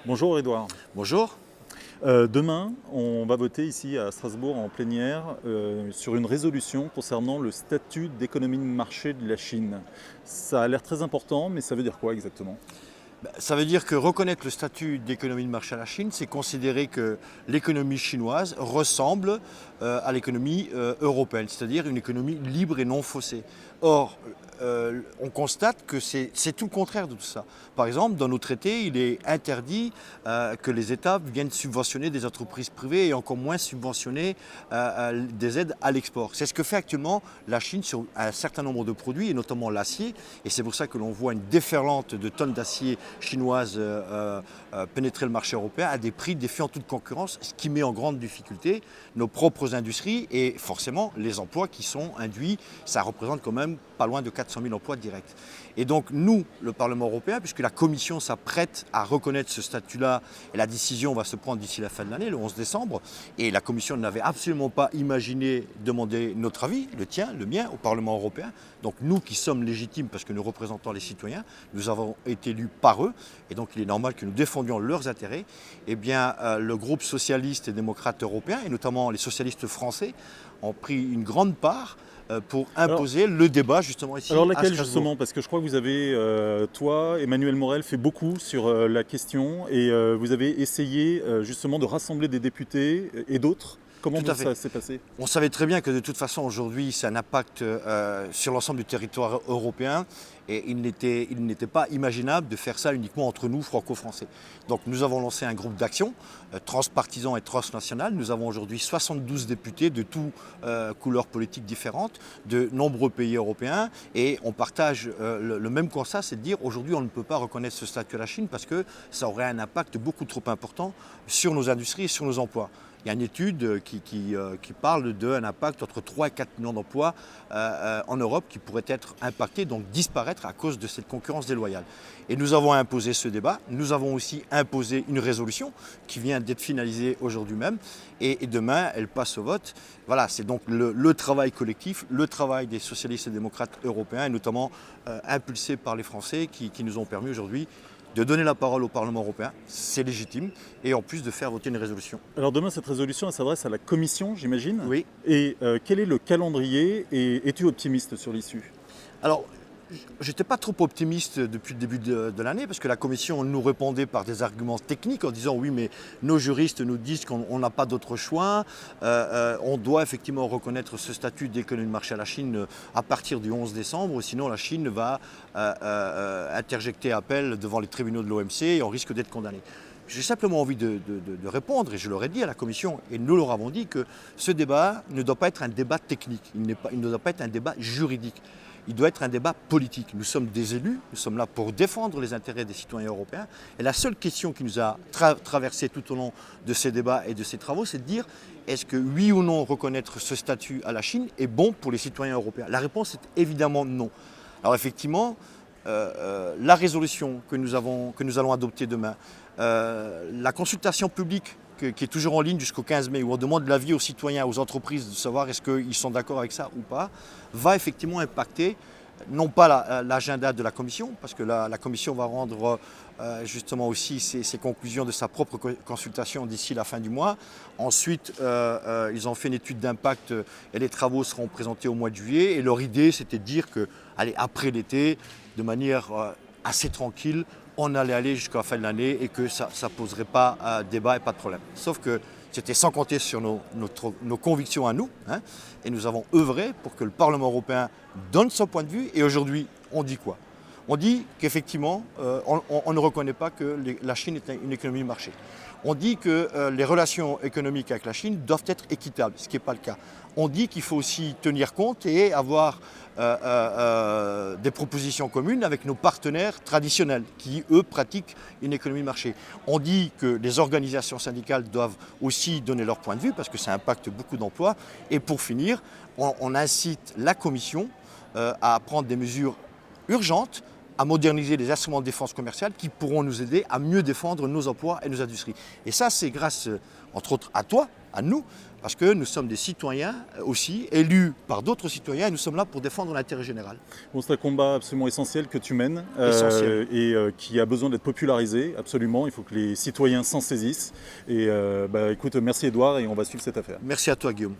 Bonjour Edouard. Bonjour. Demain, on va voter ici à Strasbourg en plénière sur une résolution concernant le statut d'économie de marché de la Chine. Ça a l'air très important, mais ça veut dire quoi exactement? Ça veut dire que reconnaître le statut d'économie de marché à la Chine, c'est considérer que l'économie chinoise ressemble à l'économie européenne, c'est-à-dire une économie libre et non faussée. Or, on constate que c'est tout le contraire de tout ça. Par exemple, dans nos traités, il est interdit que les États viennent subventionner des entreprises privées et encore moins subventionner des aides à l'export. C'est ce que fait actuellement la Chine sur un certain nombre de produits, et notamment l'acier. Et c'est pour ça que l'on voit une déferlante de tonnes d'acier chinoise pénétrer le marché européen à des prix défiant toute concurrence, ce qui met en grande difficulté nos propres industries et forcément les emplois qui sont induits. Ça représente quand même pas loin de 400 000 emplois directs. Et donc nous, le Parlement européen, puisque la Commission s'apprête à reconnaître ce statut-là, et la décision va se prendre d'ici la fin de l'année, le 11 décembre, et la Commission n'avait absolument pas imaginé demander notre avis, le tien, le mien, au Parlement européen. Donc nous qui sommes légitimes parce que nous représentons les citoyens, nous avons été élus par eux, et donc il est normal que nous défendions leurs intérêts. Eh bien, le groupe socialiste et démocrate européen, et notamment les socialistes français, ont pris une grande part pour imposer le débat justement ici Alors à laquelle Strasbourg. justement? Parce que je crois que vous avez, toi, Emmanuel Morel, fait beaucoup sur la question et vous avez essayé justement de rassembler des députés et d'autres. Comment Tout à fait. ça s'est passé? On savait très bien que de toute façon aujourd'hui c'est un impact sur l'ensemble du territoire européen et il n'était pas imaginable de faire ça uniquement entre nous franco-français. Donc nous avons lancé un groupe d'action transpartisan et transnational. Nous avons aujourd'hui 72 députés de toutes couleurs politiques différentes, de nombreux pays européens et on partage le même constat, c'est de dire aujourd'hui on ne peut pas reconnaître ce statut à la Chine parce que ça aurait un impact beaucoup trop important sur nos industries et sur nos emplois. Il y a une étude qui parle d'un impact entre 3 et 4 millions d'emplois en Europe qui pourraient être impactés, donc disparaître à cause de cette concurrence déloyale. Et nous avons imposé ce débat. Nous avons aussi imposé une résolution qui vient d'être finalisée aujourd'hui même. Et demain, elle passe au vote. Voilà, c'est donc le travail collectif, le travail des socialistes et démocrates européens, et notamment impulsé par les Français qui nous ont permis aujourd'hui de donner la parole au Parlement européen, c'est légitime, et en plus de faire voter une résolution. Alors demain, cette résolution, elle s'adresse à la Commission, j'imagine. Oui. Et quel est le calendrier et es-tu optimiste sur l'issue? Alors, je n'étais pas trop optimiste depuis le début de l'année parce que la Commission nous répondait par des arguments techniques en disant oui mais nos juristes nous disent qu'on n'a pas d'autre choix, on doit effectivement reconnaître ce statut d'économie de marché à la Chine à partir du 11 décembre, sinon la Chine va interjecter appel devant les tribunaux de l'OMC et on risque d'être condamné. J'ai simplement envie de répondre, et je leur ai dit à la Commission, et nous leur avons dit que ce débat ne doit pas être un débat technique, il ne doit pas être un débat juridique. Il doit être un débat politique. Nous sommes des élus, nous sommes là pour défendre les intérêts des citoyens européens. Et la seule question qui nous a traversé tout au long de ces débats et de ces travaux, c'est de dire est-ce que oui ou non reconnaître ce statut à la Chine est bon pour les citoyens européens? La réponse est évidemment non. Alors effectivement, la résolution que nous allons adopter demain, la consultation publique qui est toujours en ligne jusqu'au 15 mai, où on demande l'avis aux citoyens, aux entreprises de savoir est-ce qu'ils sont d'accord avec ça ou pas, va effectivement impacter non pas l'agenda de la Commission, parce que la Commission va rendre justement aussi ses conclusions de sa propre consultation d'ici la fin du mois. Ensuite, ils ont fait une étude d'impact et les travaux seront présentés au mois de juillet. Et leur idée, c'était de dire que, allez, après l'été, de manière assez tranquille, on allait aller jusqu'à la fin de l'année et que ça ne poserait pas débat et pas de problème. Sauf que c'était sans compter sur nos convictions à nous, hein, et nous avons œuvré pour que le Parlement européen donne son point de vue. Et aujourd'hui, on dit quoi? On dit qu'effectivement, on ne reconnaît pas que la Chine est une économie de marché. On dit que les relations économiques avec la Chine doivent être équitables, ce qui n'est pas le cas. On dit qu'il faut aussi tenir compte et avoir des propositions communes avec nos partenaires traditionnels qui, eux, pratiquent une économie de marché. On dit que les organisations syndicales doivent aussi donner leur point de vue parce que ça impacte beaucoup d'emplois. Et pour finir, on incite la Commission à prendre des mesures urgentes, à moderniser les instruments de défense commerciale qui pourront nous aider à mieux défendre nos emplois et nos industries. Et ça, c'est grâce, entre autres, à toi, à nous, parce que nous sommes des citoyens aussi, élus par d'autres citoyens, et nous sommes là pour défendre l'intérêt général. Bon, c'est un combat absolument essentiel que tu mènes Essentiel. et qui a besoin d'être popularisé, absolument. Il faut que les citoyens s'en saisissent. Et écoute, merci Edouard et on va suivre cette affaire. Merci à toi, Guillaume.